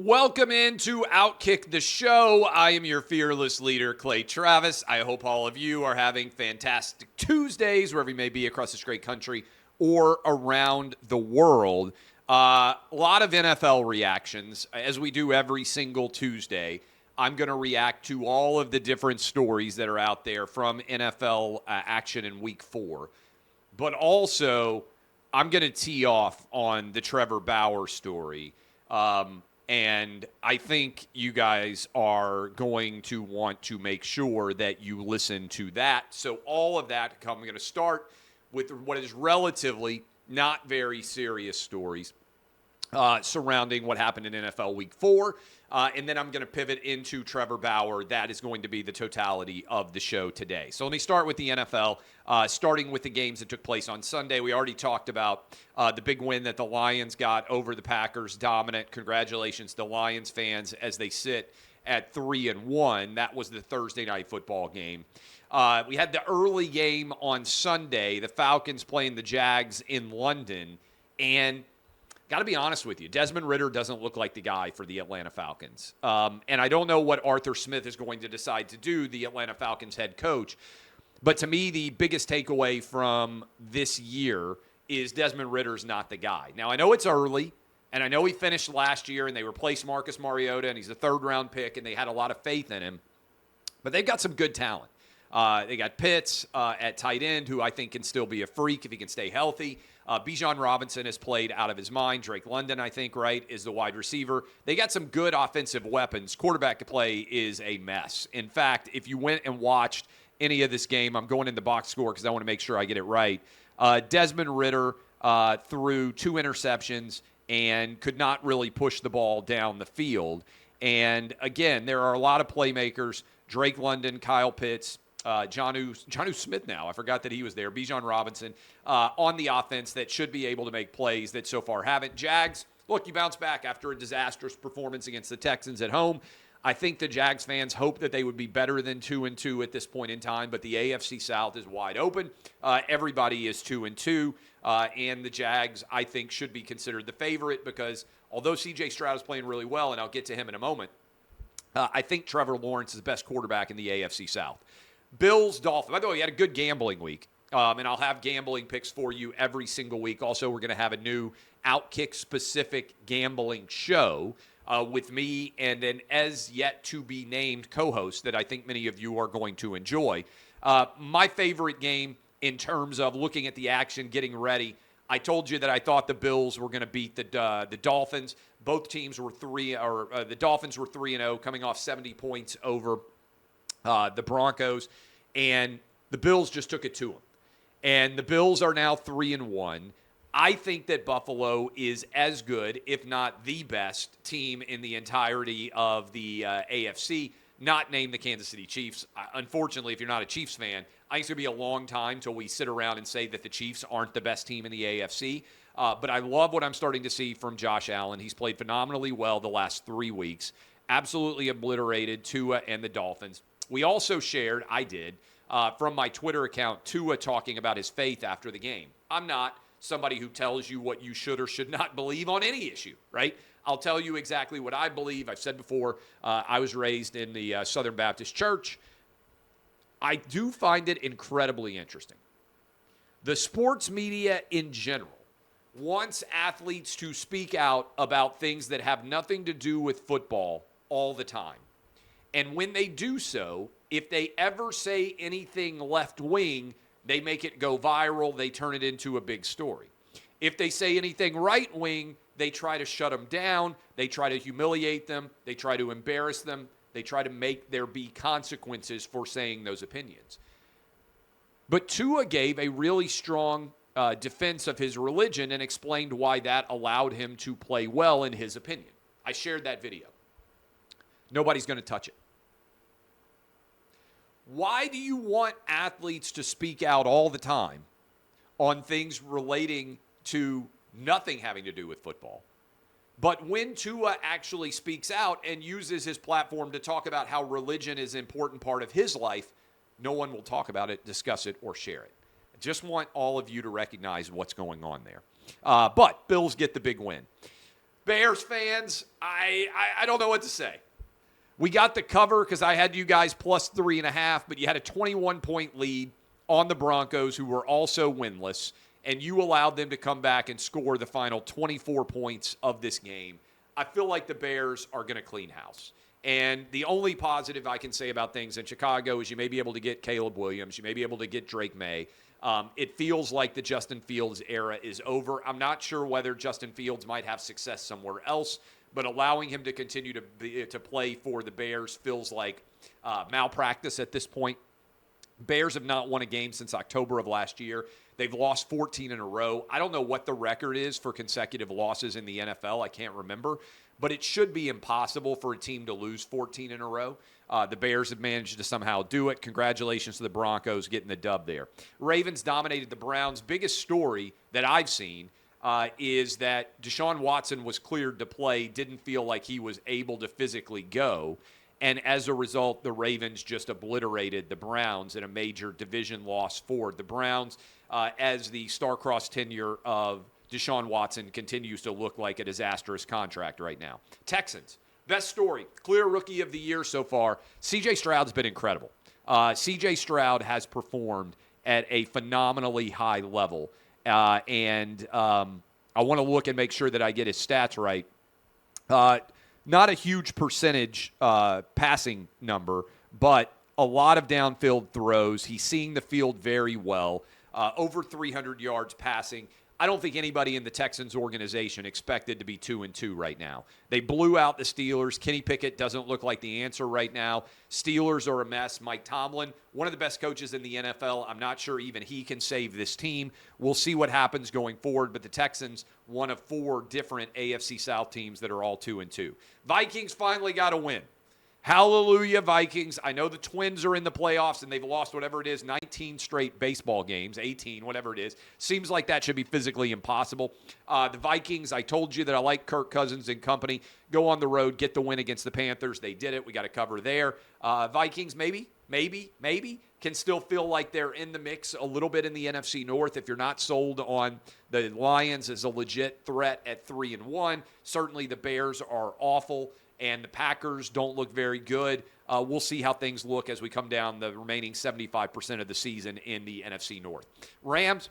Welcome into OutKick the show. I am your fearless leader, Clay Travis. I hope all of you are having fantastic Tuesdays wherever you may be across this great country or around the world. A lot of NFL reactions, as we do every single Tuesday. I'm going to react to all of the different stories that are out there from NFL action in Week 4. But also, I'm going to tee off on the Trevor Bauer story. And I think you guys are going to want to make sure that you listen to that. So all of that, I'm going to start with what is relatively not very serious stories surrounding what happened in NFL Week 4. And then I'm going to pivot into Trevor Bauer. That is going to be the totality of the show today. So let me start with the NFL, starting with the games that took place on Sunday. We already talked about the big win that the Lions got over the Packers, dominant. Congratulations to Lions fans as they sit at 3-1. That was the Thursday night football game. We had the early game on Sunday, the Falcons playing the Jags in London, and got to be honest with you, Desmond Ridder doesn't look like the guy for the Atlanta Falcons. And I don't know what Arthur Smith is going to decide to do, the Atlanta Falcons head coach. But to me, the biggest takeaway from this year is Desmond Ridder's not the guy. Now, I know it's early, and I know he finished last year, and they replaced Marcus Mariota, and he's a third-round pick, and they had a lot of faith in him. But they've got some good talent. They got Pitts at tight end, who I think can still be a freak if he can stay healthy. Bijan Robinson has played out of his mind. Drake London, I think, right, is the wide receiver. They got some good offensive weapons. Quarterback play is a mess. In fact, if you went and watched any of this game, I'm going in the box score because I want to make sure I get it right. Desmond Ridder threw 2 interceptions and could not really push the ball down the field. And, again, there are a lot of playmakers. Drake London, Kyle Pitts, Jonnu Smith now. I forgot that he was there. Bijan Robinson on the offense that should be able to make plays that so far haven't. Jags, look, you bounce back after a disastrous performance against the Texans at home. I think the Jags fans hope that they would be better than 2-2 at this point in time, but the AFC South is wide open. Everybody is 2-2, and the Jags, I think, should be considered the favorite because although C.J. Stroud is playing really well, and I'll get to him in a moment, I think Trevor Lawrence is the best quarterback in the AFC South. Bills, Dolphins. By the way, we had a good gambling week, and I'll have gambling picks for you every single week. Also, we're going to have a new OutKick-specific gambling show with me and an as-yet-to-be-named co-host that I think many of you are going to enjoy. My favorite game in terms of looking at the action, getting ready, I told you that I thought the Bills were going to beat the Dolphins. Both teams were the Dolphins were 3-0, coming off 70 points over the Broncos, and the Bills just took it to them. And the Bills are now 3-1. I think that Buffalo is as good, if not the best, team in the entirety of the AFC, not named the Kansas City Chiefs. Unfortunately, if you're not a Chiefs fan, I think it's going to be a long time till we sit around and say that the Chiefs aren't the best team in the AFC. But I love what I'm starting to see from Josh Allen. He's played phenomenally well the last 3 weeks, absolutely obliterated Tua and the Dolphins. We also shared, I did, from my Twitter account, Tua talking about his faith after the game. I'm not somebody who tells you what you should or should not believe on any issue, right? I'll tell you exactly what I believe. I've said before, I was raised in the Southern Baptist Church. I do find it incredibly interesting. The sports media in general wants athletes to speak out about things that have nothing to do with football all the time. And when they do so, if they ever say anything left-wing, they make it go viral. They turn it into a big story. If they say anything right-wing, they try to shut them down. They try to humiliate them. They try to embarrass them. They try to make there be consequences for saying those opinions. But Tua gave a really strong defense of his religion and explained why that allowed him to play well in his opinion. I shared that video. Nobody's going to touch it. Why do you want athletes to speak out all the time on things relating to nothing having to do with football? But when Tua actually speaks out and uses his platform to talk about how religion is an important part of his life, no one will talk about it, discuss it, or share it. I just want all of you to recognize what's going on there. But Bills get the big win. Bears fans, I don't know what to say. We got the cover because I had you guys plus 3.5, but you had a 21-point lead on the Broncos, who were also winless, and you allowed them to come back and score the final 24 points of this game. I feel like the Bears are going to clean house. And the only positive I can say about things in Chicago is you may be able to get Caleb Williams. You may be able to get Drake May. It feels like the Justin Fields era is over. I'm not sure whether Justin Fields might have success somewhere else, but allowing him to continue to play for the Bears feels like malpractice at this point. Bears have not won a game since October of last year. They've lost 14 in a row. I don't know what the record is for consecutive losses in the NFL. I can't remember. But it should be impossible for a team to lose 14 in a row. The Bears have managed to somehow do it. Congratulations to the Broncos getting the dub there. Ravens dominated the Browns. Biggest story that I've seen is that Deshaun Watson was cleared to play, didn't feel like he was able to physically go. And as a result, the Ravens just obliterated the Browns in a major division loss for the Browns as the star-crossed tenure of Deshaun Watson continues to look like a disastrous contract right now. Texans, best story, clear rookie of the year so far. C.J. Stroud's been incredible. C.J. Stroud has performed at a phenomenally high level. And I want to look and make sure that I get his stats right. Not a huge percentage passing number, but a lot of downfield throws. He's seeing the field very well. Over 300 yards passing. I don't think anybody in the Texans organization expected to be 2-2 right now. They blew out the Steelers. Kenny Pickett doesn't look like the answer right now. Steelers are a mess. Mike Tomlin, one of the best coaches in the NFL. I'm not sure even he can save this team. We'll see what happens going forward, but the Texans, one of 4 different AFC South teams that are all 2-2. Vikings finally got a win. Hallelujah, Vikings. I know the Twins are in the playoffs and they've lost whatever it is, 19 straight baseball games, 18, whatever it is. Seems like that should be physically impossible. The Vikings, I told you that I like Kirk Cousins and company. Go on the road, get the win against the Panthers. They did it. We got to cover there. Vikings, maybe can still feel like they're in the mix a little bit in the NFC North. If you're not sold on the Lions as a legit threat at 3-1, certainly the Bears are awful. And the Packers don't look very good. We'll see how things look as we come down the remaining 75% of the season in the NFC North. Rams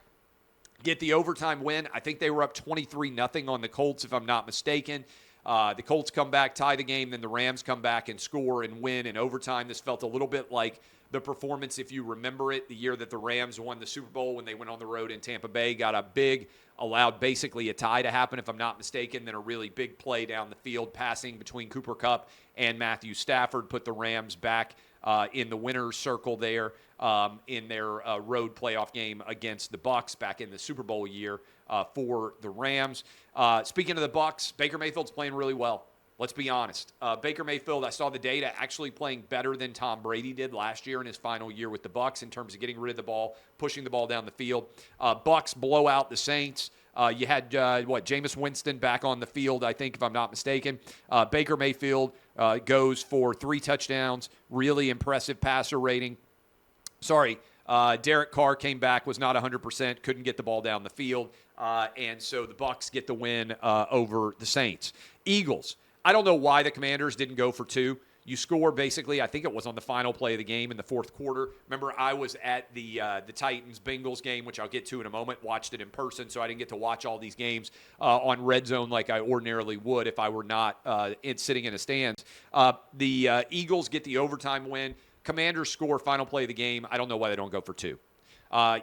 get the overtime win. I think they were up 23-0 on the Colts, if I'm not mistaken. The Colts come back, tie the game, then the Rams come back and score and win in overtime. This felt a little bit like the performance, if you remember it, the year that the Rams won the Super Bowl when they went on the road in Tampa Bay, got a big, allowed basically a tie to happen, if I'm not mistaken, then a really big play down the field, passing between Cooper Kupp and Matthew Stafford, put the Rams back in the winner's circle there in their road playoff game against the Bucs back in the Super Bowl year for the Rams. Speaking of the Bucs, Baker Mayfield's playing really well. Let's be honest. Baker Mayfield, I saw the data, actually playing better than Tom Brady did last year in his final year with the Bucs in terms of getting rid of the ball, pushing the ball down the field. Bucs blow out the Saints. You had, Jameis Winston back on the field, I think, if I'm not mistaken. Baker Mayfield goes for 3 touchdowns, really impressive passer rating. Derek Carr came back, was not 100%, couldn't get the ball down the field, and so the Bucs get the win over the Saints. Eagles. I don't know why the Commanders didn't go for 2. You score basically, I think it was on the final play of the game in the fourth quarter. Remember, I was at the Titans-Bengals game, which I'll get to in a moment, watched it in person, so I didn't get to watch all these games on Red Zone like I ordinarily would if I were not sitting in the stands. The Eagles get the overtime win. Commanders score final play of the game. I don't know why they don't go for 2.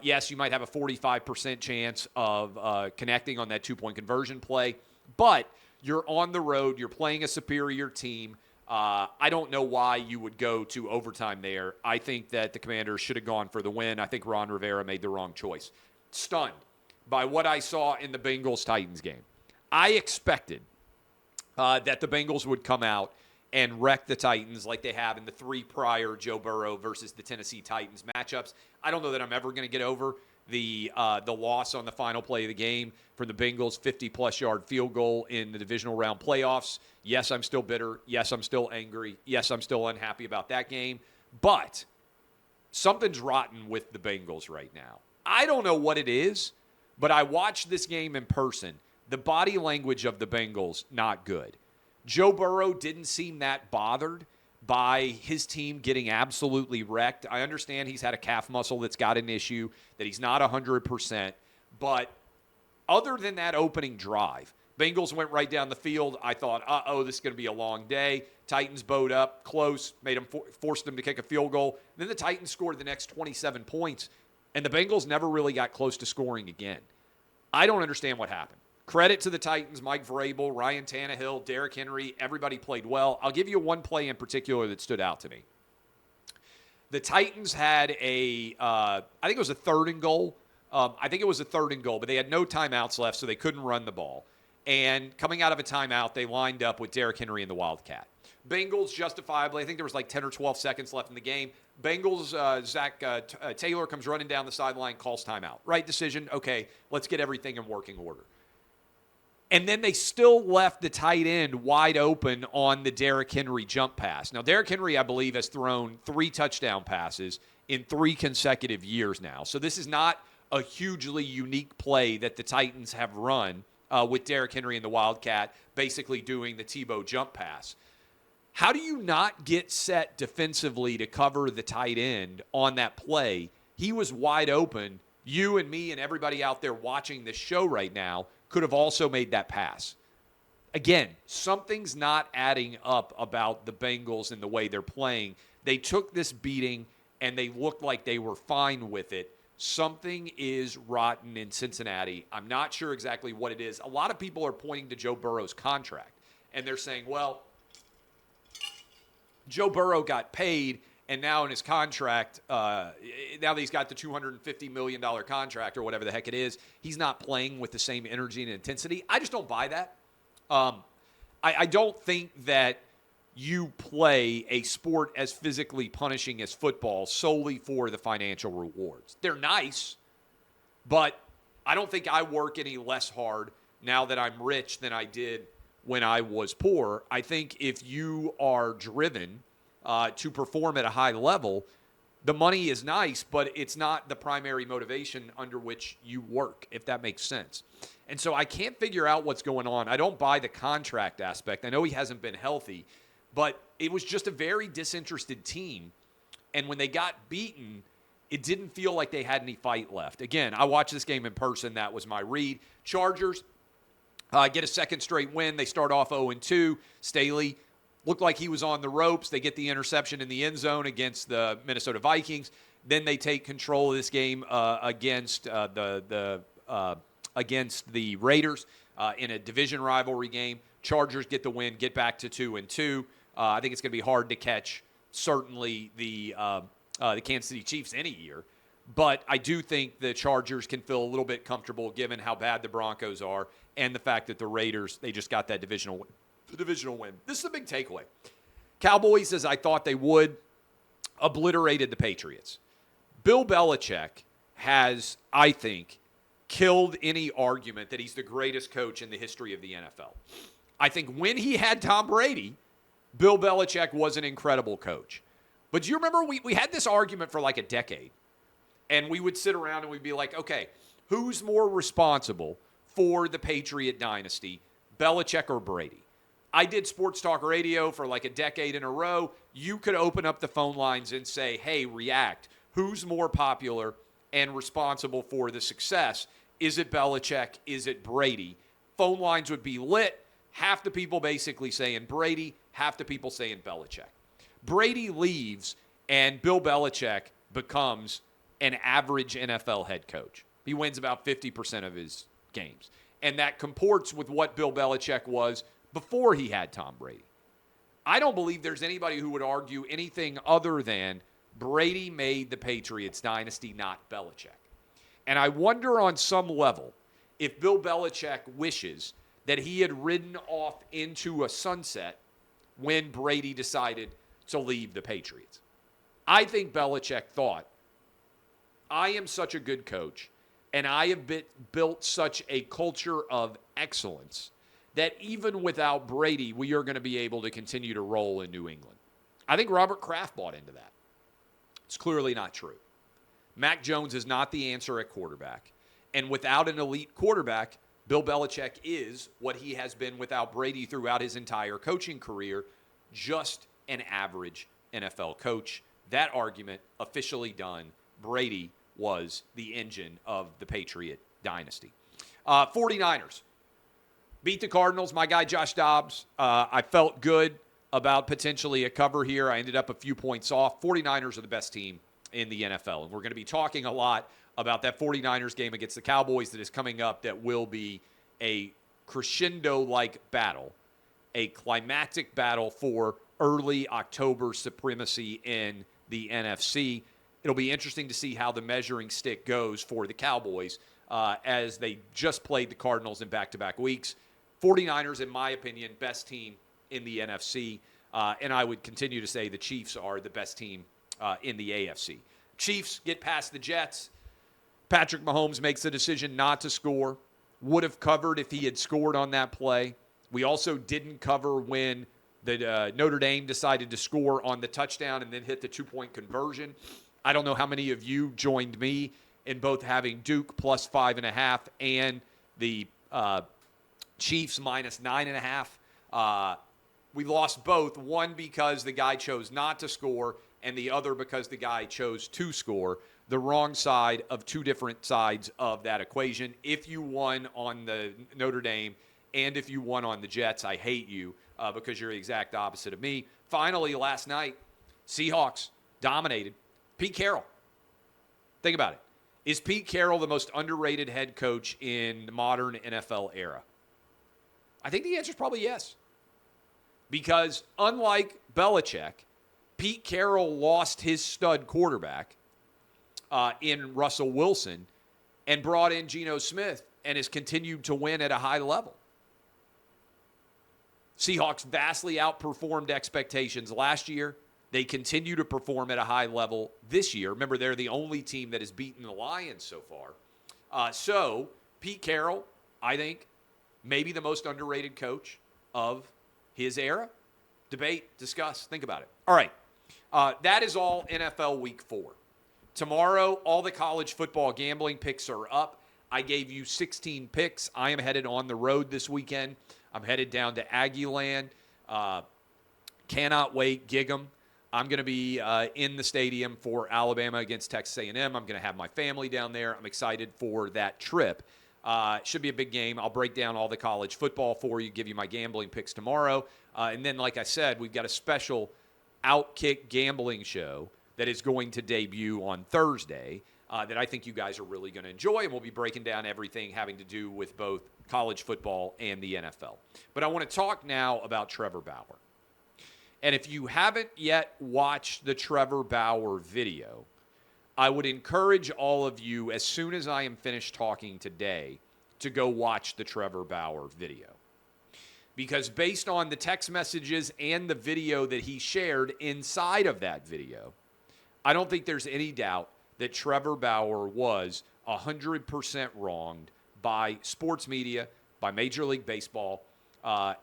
Yes, you might have a 45% chance of connecting on that 2-point conversion play, but you're on the road. You're playing a superior team. I don't know why you would go to overtime there. I think that the Commanders should have gone for the win. I think Ron Rivera made the wrong choice. Stunned by what I saw in the Bengals-Titans game. I expected that the Bengals would come out and wreck the Titans like they have in the 3 prior Joe Burrow versus the Tennessee Titans matchups. I don't know that I'm ever going to get over the loss on the final play of the game for the Bengals' 50-plus yard field goal in the divisional round playoffs. Yes, I'm still bitter. Yes, I'm still angry. Yes, I'm still unhappy about that game. But something's rotten with the Bengals right now. I don't know what it is, but I watched this game in person. The body language of the Bengals, not good. Joe Burrow didn't seem that bothered by his team getting absolutely wrecked. I understand he's had a calf muscle that's got an issue, that he's not 100%. But other than that opening drive, Bengals went right down the field. I thought, this is going to be a long day. Titans bowed up close, made them forced them to kick a field goal. Then the Titans scored the next 27 points, and the Bengals never really got close to scoring again. I don't understand what happened. Credit to the Titans, Mike Vrabel, Ryan Tannehill, Derrick Henry. Everybody played well. I'll give you one play in particular that stood out to me. The Titans had I think it was a third and goal. But they had no timeouts left, so they couldn't run the ball. And coming out of a timeout, they lined up with Derrick Henry and the Wildcat. Bengals justifiably, I think there was like 10 or 12 seconds left in the game. Bengals, Zach Taylor comes running down the sideline, calls timeout. Right decision. Okay, let's get everything in working order. And then they still left the tight end wide open on the Derrick Henry jump pass. Now, Derrick Henry, I believe, has thrown 3 touchdown passes in 3 consecutive years now. So this is not a hugely unique play that the Titans have run with Derrick Henry and the Wildcat basically doing the Tebow jump pass. How do you not get set defensively to cover the tight end on that play? He was wide open. You and me and everybody out there watching this show right now could have also made that pass. Again, something's not adding up about the Bengals and the way they're playing. They took this beating, and they looked like they were fine with it. Something is rotten in Cincinnati. I'm not sure exactly what it is. A lot of people are pointing to Joe Burrow's contract, and they're saying, well, Joe Burrow got paid, and now in his contract, now that he's got the $250 million contract or whatever the heck it is, he's not playing with the same energy and intensity. I just don't buy that. I don't think that you play a sport as physically punishing as football solely for the financial rewards. They're nice, but I don't think I work any less hard now that I'm rich than I did when I was poor. I think if you are driven to perform at a high level, the money is nice, but it's not the primary motivation under which you work, if that makes sense. And so I can't figure out what's going on. I don't buy the contract aspect. I know he hasn't been healthy, but it was just a very disinterested team. And when they got beaten, it didn't feel like they had any fight left. Again, I watched this game in person. That was my read. Chargers get a second straight win. They start off 0-2. Staley looked like he was on the ropes. They get the interception in the end zone against the Minnesota Vikings. Then they take control of this game against the Raiders in a division rivalry game. Chargers get the win, get back to 2-2. I think it's going to be hard to catch, certainly, the Kansas City Chiefs any year. But I do think the Chargers can feel a little bit comfortable given how bad the Broncos are and the fact that the Raiders, they just got that divisional win. This is the big takeaway. Cowboys, as I thought they would, obliterated the Patriots. Bill Belichick has, I think, killed any argument that he's the greatest coach in the history of the NFL. I think when he had Tom Brady, Bill Belichick was an incredible coach. But do you remember we had this argument for like a decade, and we would sit around and we'd be like, okay, who's more responsible for the Patriot dynasty, Belichick or Brady? I did sports talk radio for like a decade in a row. You could open up the phone lines and say, hey, react. Who's more popular and responsible for the success? Is it Belichick? Is it Brady? Phone lines would be lit. Half the people basically saying Brady, half the people saying Belichick. Brady leaves, and Bill Belichick becomes an average NFL head coach. He wins about 50% of his games. And that comports with what Bill Belichick was before he had Tom Brady. I don't believe there's anybody who would argue anything other than Brady made the Patriots dynasty, not Belichick. And I wonder on some level if Bill Belichick wishes that he had ridden off into a sunset when Brady decided to leave the Patriots. I think Belichick thought, I am such a good coach, and I have built such a culture of excellence that even without Brady, we are going to be able to continue to roll in New England. I think Robert Kraft bought into that. It's clearly not true. Mac Jones is not the answer at quarterback. And without an elite quarterback, Bill Belichick is what he has been without Brady throughout his entire coaching career, just an average NFL coach. That argument officially done. Brady was the engine of the Patriot dynasty. 49ers beat the Cardinals. My guy Josh Dobbs, I felt good about potentially a cover here. I ended up a few points off. 49ers are the best team in the NFL, and we're going to be talking a lot about that 49ers game against the Cowboys that is coming up that will be a crescendo-like battle, a climactic battle for early October supremacy in the NFC. It'll be interesting to see how the measuring stick goes for the Cowboys as they just played the Cardinals in back-to-back weeks. 49ers, in my opinion, best team in the NFC, and I would continue to say the Chiefs are the best team in the AFC. Chiefs get past the Jets. Patrick Mahomes makes the decision not to score. Would have covered if he had scored on that play. We also didn't cover when the Notre Dame decided to score on the touchdown and then hit the two-point conversion. I don't know how many of you joined me in both having Duke plus 5.5 and the Chiefs minus 9.5. We lost both, one because the guy chose not to score and the other because the guy chose to score. The wrong side of two different sides of that equation. If you won on the Notre Dame and if you won on the Jets, I hate you because you're the exact opposite of me. Finally, last night, Seahawks dominated. Pete Carroll. Think about it. Is Pete Carroll the most underrated head coach in the modern NFL era? I think the answer is probably yes. Because unlike Belichick, Pete Carroll lost his stud quarterback in Russell Wilson and brought in Geno Smith and has continued to win at a high level. Seahawks vastly outperformed expectations last year. They continue to perform at a high level this year. Remember, they're the only team that has beaten the Lions so far. So Pete Carroll, I think, maybe the most underrated coach of his era. Debate, discuss, think about it. All right. That is all NFL Week 4. Tomorrow, all the college football gambling picks are up. I gave you 16 picks. I am headed on the road this weekend. I'm headed down to Aggieland. Cannot wait. Gig 'em. I'm going to be in the stadium for Alabama against Texas A&M. I'm going to have my family down there. I'm excited for that trip. Should be a big game. I'll break down all the college football for you, give you my gambling picks tomorrow. And then, like I said, we've got a special OutKick gambling show that is going to debut on Thursday that I think you guys are really going to enjoy, and we'll be breaking down everything having to do with both college football and the NFL. But I want to talk now about Trevor Bauer. And if you haven't yet watched the Trevor Bauer video, I would encourage all of you, as soon as I am finished talking today, to go watch the Trevor Bauer video. Because based on the text messages and the video that he shared inside of that video, I don't think there's any doubt that Trevor Bauer was 100% wronged by sports media, by Major League Baseball,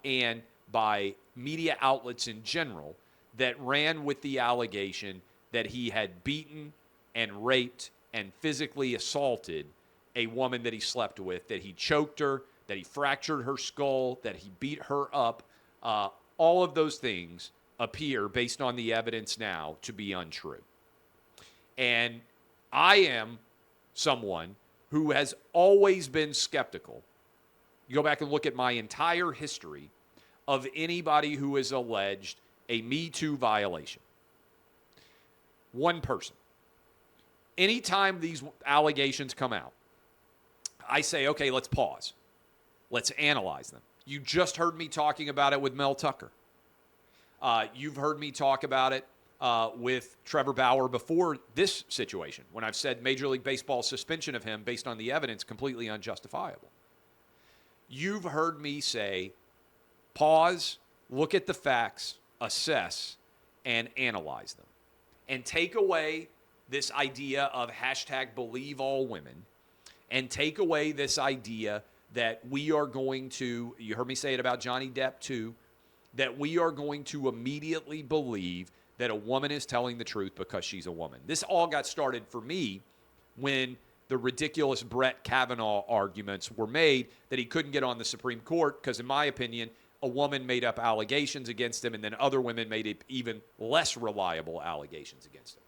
and by media outlets in general that ran with the allegation that he had beaten and raped and physically assaulted a woman that he slept with, that he choked her, that he fractured her skull, that he beat her up. All of those things appear, based on the evidence now, to be untrue. And I am someone who has always been skeptical. You go back and look at my entire history of anybody who has alleged a metoo violation. One person. Anytime these allegations come out, I say, okay, let's pause. Let's analyze them. You just heard me talking about it with Mel Tucker. You've heard me talk about it with Trevor Bauer before this situation, when I've said Major League Baseball's suspension of him based on the evidence completely unjustifiable. You've heard me say, pause, look at the facts, assess, and analyze them. And take away this idea of hashtag believe all women, and take away this idea that we are going to, you heard me say it about Johnny Depp too, that we are going to immediately believe that a woman is telling the truth because she's a woman. This all got started for me when the ridiculous Brett Kavanaugh arguments were made that he couldn't get on the Supreme Court because, in my opinion, a woman made up allegations against him, and then other women made it even less reliable allegations against him.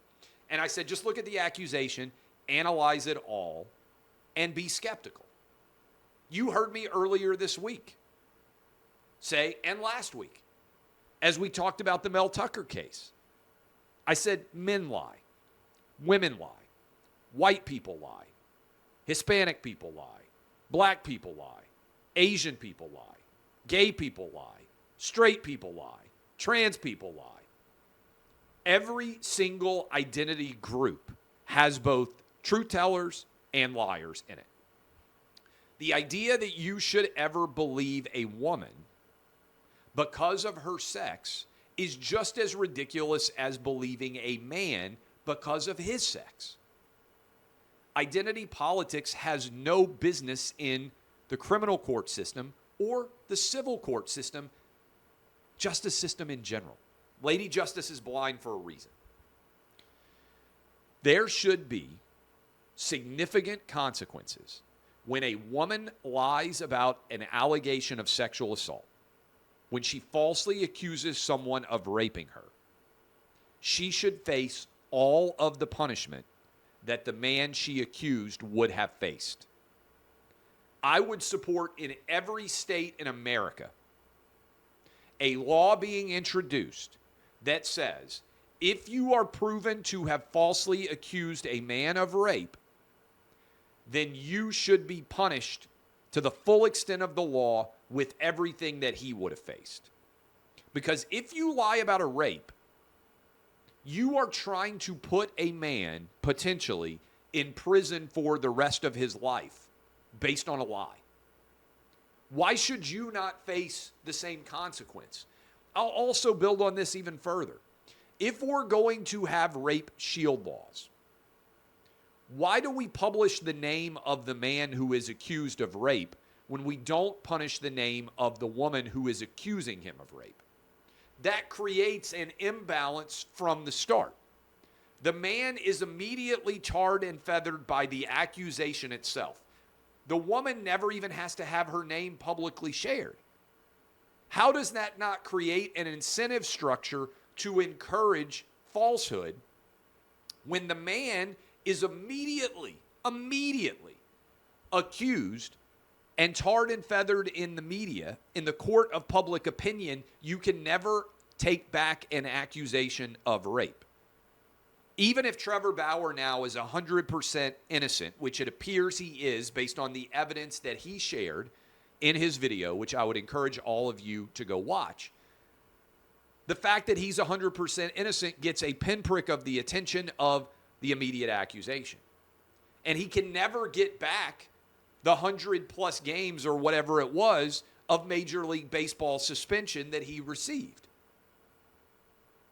And I said, just look at the accusation, analyze it all, and be skeptical. You heard me earlier this week say, and last week, as we talked about the Mel Tucker case, I said men lie, women lie, white people lie, Hispanic people lie, black people lie, Asian people lie, gay people lie, straight people lie, trans people lie. Every single identity group has both truth tellers and liars in it. The idea that you should ever believe a woman because of her sex is just as ridiculous as believing a man because of his sex. Identity politics has no business in the criminal court system or the civil court system, justice system in general. Lady Justice is blind for a reason. There should be significant consequences when a woman lies about an allegation of sexual assault, when she falsely accuses someone of raping her. She should face all of the punishment that the man she accused would have faced. I would support in every state in America a law being introduced that says if you are proven to have falsely accused a man of rape, then you should be punished to the full extent of the law with everything that he would have faced. Because if you lie about a rape, you are trying to put a man potentially in prison for the rest of his life based on a lie. Why should you not face the same consequence? I'll also build on this even further. If we're going to have rape shield laws, why do we publish the name of the man who is accused of rape when we don't punish the name of the woman who is accusing him of rape? That creates an imbalance from the start. The man is immediately tarred and feathered by the accusation itself. The woman never even has to have her name publicly shared. How does that not create an incentive structure to encourage falsehood when the man is immediately accused and tarred and feathered in the media, in the court of public opinion? You can never take back an accusation of rape. Even if Trevor Bauer now is 100% innocent, which it appears he is based on the evidence that he shared in his video, which I would encourage all of you to go watch, the fact that he's 100% innocent gets a pinprick of the attention of the immediate accusation. And he can never get back the 100-plus games or whatever it was of Major League Baseball suspension that he received.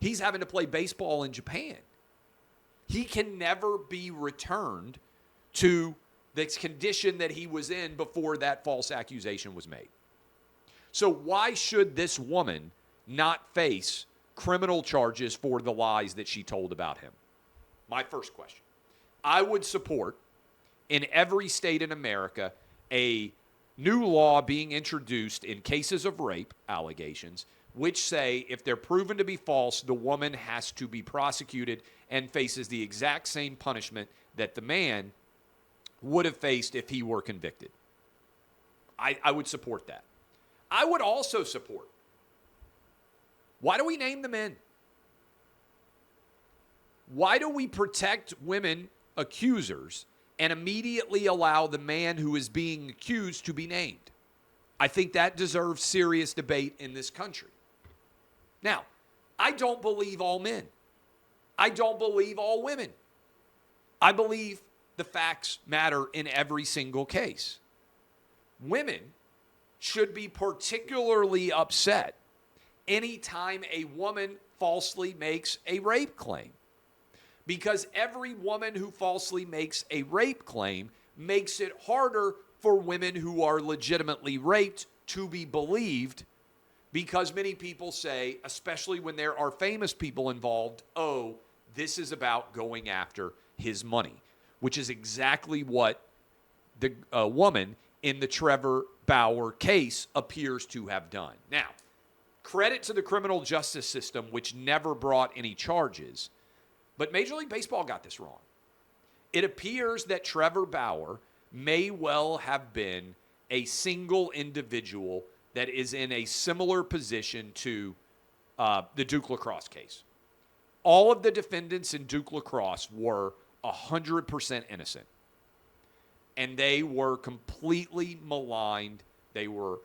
He's having to play baseball in Japan. He can never be returned to the condition that he was in before that false accusation was made. So why should this woman not face criminal charges for the lies that she told about him? My first question. I would support in every state in America a new law being introduced in cases of rape allegations, which say if they're proven to be false, the woman has to be prosecuted and faces the exact same punishment that the man would have faced if he were convicted. I would support that. I would also support, why do we name the men? Why do we protect women accusers and immediately allow the man who is being accused to be named? I think that deserves serious debate in this country. Now, I don't believe all men. I don't believe all women. I believe the facts matter in every single case. Women should be particularly upset anytime a woman falsely makes a rape claim, because every woman who falsely makes a rape claim makes it harder for women who are legitimately raped to be believed, because many people say, especially when there are famous people involved, oh, this is about going after his money. which is exactly what the woman in the Trevor Bauer case appears to have done. Now, credit to the criminal justice system, which never brought any charges, but Major League Baseball got this wrong. It appears that Trevor Bauer may well have been a single individual that is in a similar position to the Duke lacrosse case. All of the defendants in Duke lacrosse were 100% innocent. And they were completely maligned. They were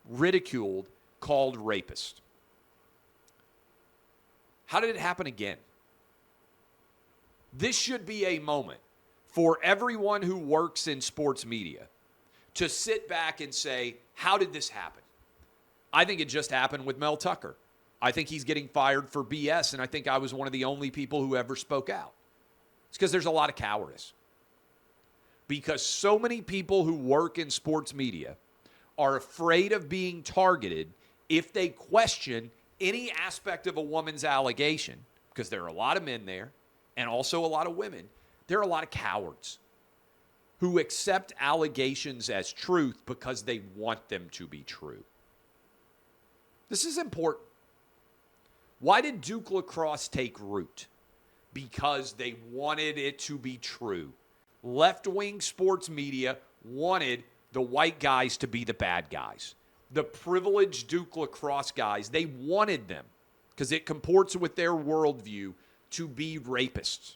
ridiculed, called rapists. How did it happen again? This should be a moment for everyone who works in sports media to sit back and say, how did this happen? I think it just happened with Mel Tucker. I think he's getting fired for BS, and I think I was one of the only people who ever spoke out. It's because there's a lot of cowardice. Because so many people who work in sports media are afraid of being targeted if they question any aspect of a woman's allegation, because there are a lot of men there and also a lot of women. There are a lot of cowards who accept allegations as truth because they want them to be true. This is important. Why did Duke lacrosse take root? Because they wanted it to be true. Left-wing sports media wanted the white guys to be the bad guys. The privileged Duke lacrosse guys, they wanted them, because it comports with their worldview, to be rapists.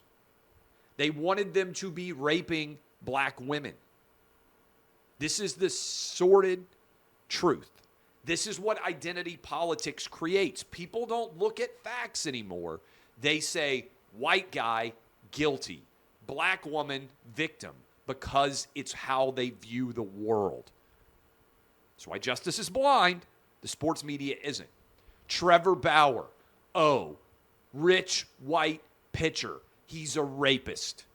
They wanted them to be raping black women. This is the sordid truth. This is what identity politics creates. People don't look at facts anymore. They say, white guy, guilty. Black woman, victim, because it's how they view the world. That's why justice is blind. The sports media isn't. Trevor Bauer, rich white pitcher. He's a rapist.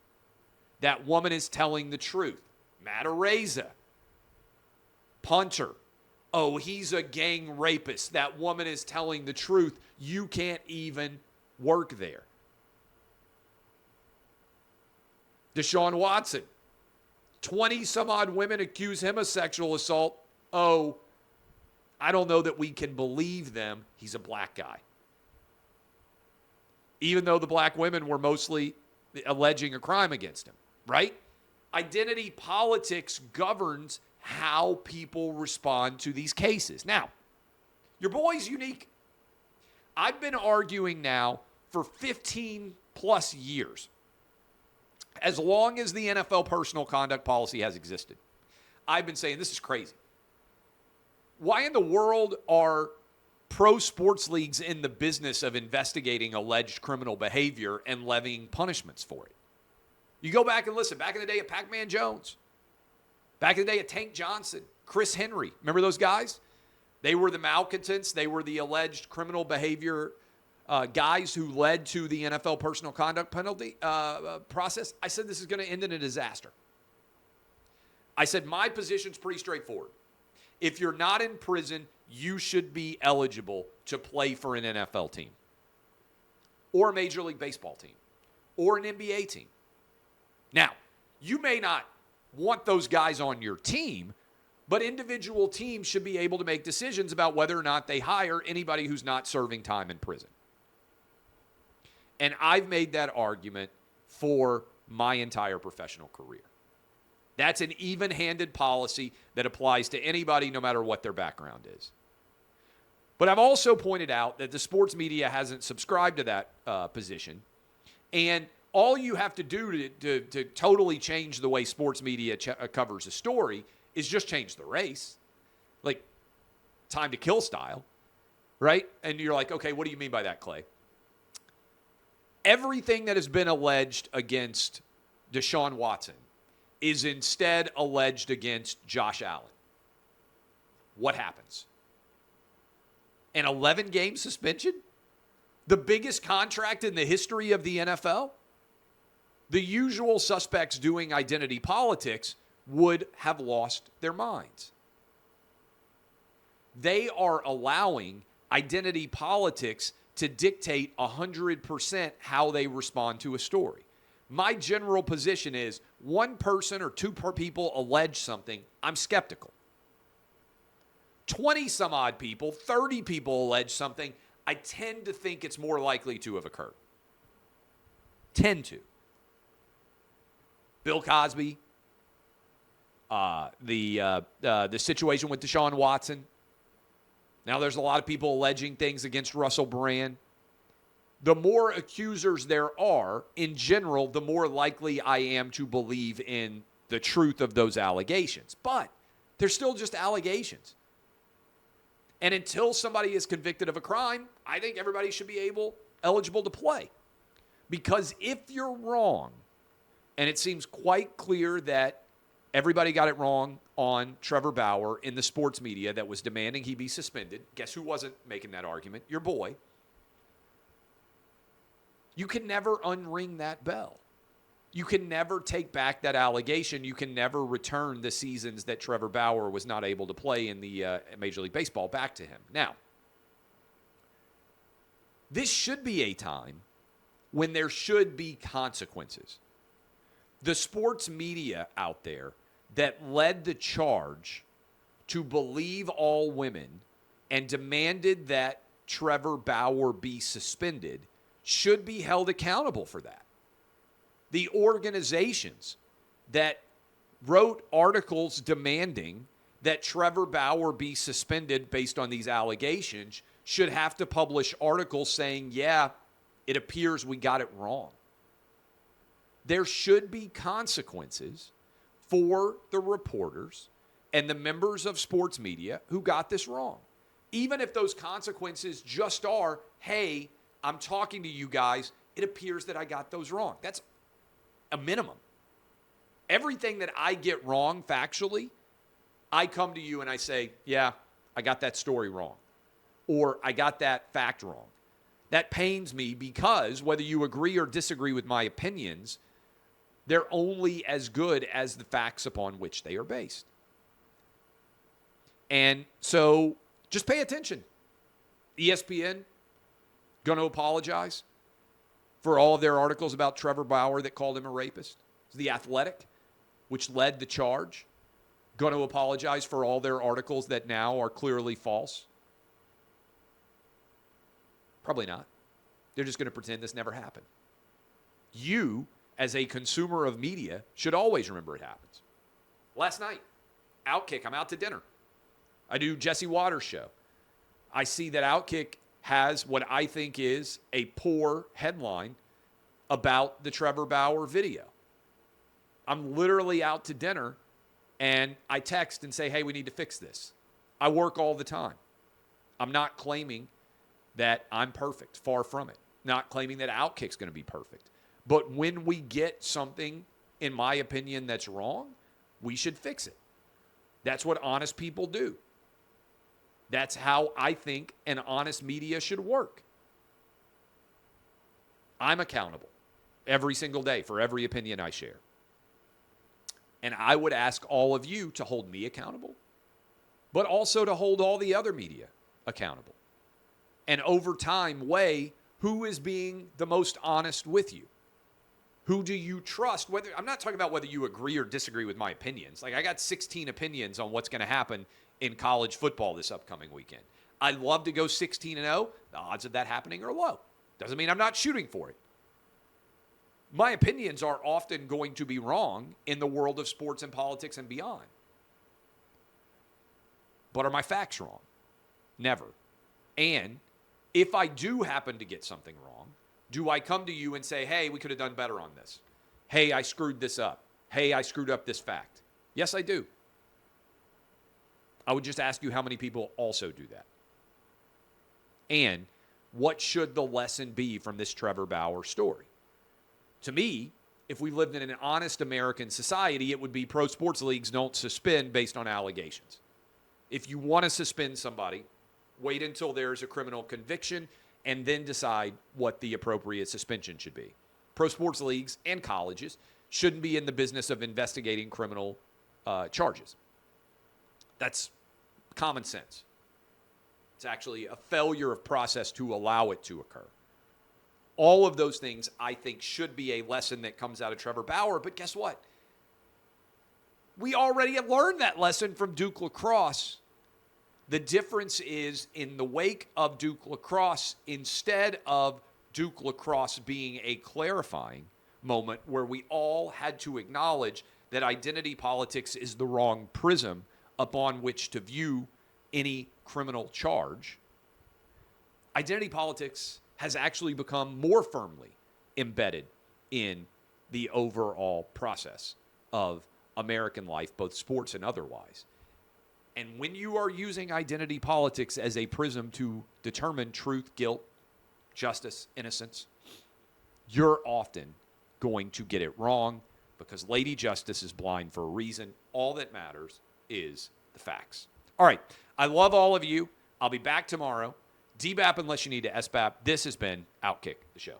That woman is telling the truth. Matt Araiza, punter. He's a gang rapist. That woman is telling the truth. You can't even work there. Deshaun Watson, 20-some-odd women accuse him of sexual assault. I don't know that we can believe them. He's a black guy. Even though the black women were mostly alleging a crime against him, right? Identity politics governs how people respond to these cases. Now, your boy's unique. I've been arguing now for 15-plus years, as long as the NFL personal conduct policy has existed. I've been saying this is crazy. Why in the world are pro sports leagues in the business of investigating alleged criminal behavior and levying punishments for it? You go back and listen. Back in the day of Pac-Man Jones, back in the day of Tank Johnson, Chris Henry. Remember those guys? They were the malcontents. They were the alleged criminal behavior guys who led to the NFL personal conduct penalty process. I said this is going to end in a disaster. I said my position's pretty straightforward. If you're not in prison, you should be eligible to play for an NFL team or a Major League Baseball team or an NBA team. Now, you may not want those guys on your team, but individual teams should be able to make decisions about whether or not they hire anybody who's not serving time in prison. And I've made that argument for my entire professional career. That's an even-handed policy that applies to anybody, no matter what their background is. But I've also pointed out that the sports media hasn't subscribed to that position. And all you have to do to totally change the way sports media covers a story is just change the race. Like, time to kill style, right? And you're like, okay, what do you mean by that, Clay? Everything that has been alleged against Deshaun Watson is instead alleged against Josh Allen. What happens? An 11-game suspension? The biggest contract in the history of the NFL? The usual suspects doing identity politics would have lost their minds. They are allowing identity politics to dictate 100% how they respond to a story. My general position is one person or two people allege something, I'm skeptical. 20 some odd people, 30 people allege something, I tend to think it's more likely to have occurred. Tend to. Bill Cosby, the situation with Deshaun Watson. Now there's a lot of people alleging things against Russell Brand. The more accusers there are, in general, the more likely I am to believe in the truth of those allegations. But they're still just allegations. And until somebody is convicted of a crime, I think everybody should be eligible to play. Because if you're wrong, and it seems quite clear that everybody got it wrong on Trevor Bauer in the sports media that was demanding he be suspended. Guess who wasn't making that argument? Your boy. You can never unring that bell. You can never take back that allegation. You can never return the seasons that Trevor Bauer was not able to play in the Major League Baseball back to him. Now, this should be a time when there should be consequences. The sports media out there that led the charge to believe all women and demanded that Trevor Bauer be suspended should be held accountable for that. The organizations that wrote articles demanding that Trevor Bauer be suspended based on these allegations should have to publish articles saying, yeah, it appears we got it wrong. There should be consequences for the reporters and the members of sports media who got this wrong. Even if those consequences just are, hey, I'm talking to you guys, it appears that I got those wrong. That's a minimum. Everything that I get wrong factually, I come to you and I say, yeah, I got that story wrong. Or I got that fact wrong. That pains me because whether you agree or disagree with my opinions, they're only as good as the facts upon which they are based. And so just pay attention. ESPN going to apologize for all of their articles about Trevor Bauer that called him a rapist. The Athletic, which led the charge, going to apologize for all their articles that now are clearly false. Probably not. They're just going to pretend this never happened. You, as a consumer of media, should always remember it happens. Last night, OutKick, I'm out to dinner. I do Jesse Waters' show. I see that OutKick has what I think is a poor headline about the Trevor Bauer video. I'm literally out to dinner, and I text and say, hey, we need to fix this. I work all the time. I'm not claiming that I'm perfect. Far from it. Not claiming that OutKick's going to be perfect. But when we get something, in my opinion, that's wrong, we should fix it. That's what honest people do. That's how I think an honest media should work. I'm accountable every single day for every opinion I share. And I would ask all of you to hold me accountable, but also to hold all the other media accountable. And over time, weigh who is being the most honest with you. Who do you trust? I'm not talking about whether you agree or disagree with my opinions. Like, I got 16 opinions on what's going to happen in college football this upcoming weekend. I'd love to go 16-0. The odds of that happening are low. Doesn't mean I'm not shooting for it. My opinions are often going to be wrong in the world of sports and politics and beyond. But are my facts wrong? Never. And if I do happen to get something wrong, do I come to you and say, hey, we could have done better on this? Hey, I screwed this up. Hey, I screwed up this fact. Yes, I do. I would just ask you how many people also do that. And what should the lesson be from this Trevor Bauer story? To me, if we lived in an honest American society, it would be pro sports leagues don't suspend based on allegations. If you want to suspend somebody, wait until there's a criminal conviction and then decide what the appropriate suspension should be. Pro sports leagues and colleges shouldn't be in the business of investigating criminal charges. That's common sense. It's actually a failure of process to allow it to occur. All of those things, I think, should be a lesson that comes out of Trevor Bauer. But guess what? We already have learned that lesson from Duke lacrosse. The difference is in the wake of Duke lacrosse, instead of Duke lacrosse being a clarifying moment where we all had to acknowledge that identity politics is the wrong prism upon which to view any criminal charge, identity politics has actually become more firmly embedded in the overall process of American life, both sports and otherwise. And when you are using identity politics as a prism to determine truth, guilt, justice, innocence, you're often going to get it wrong because Lady Justice is blind for a reason. All that matters is the facts. All right. I love all of you. I'll be back tomorrow. DBAP unless you need to SBAP. This has been OutKick, the show.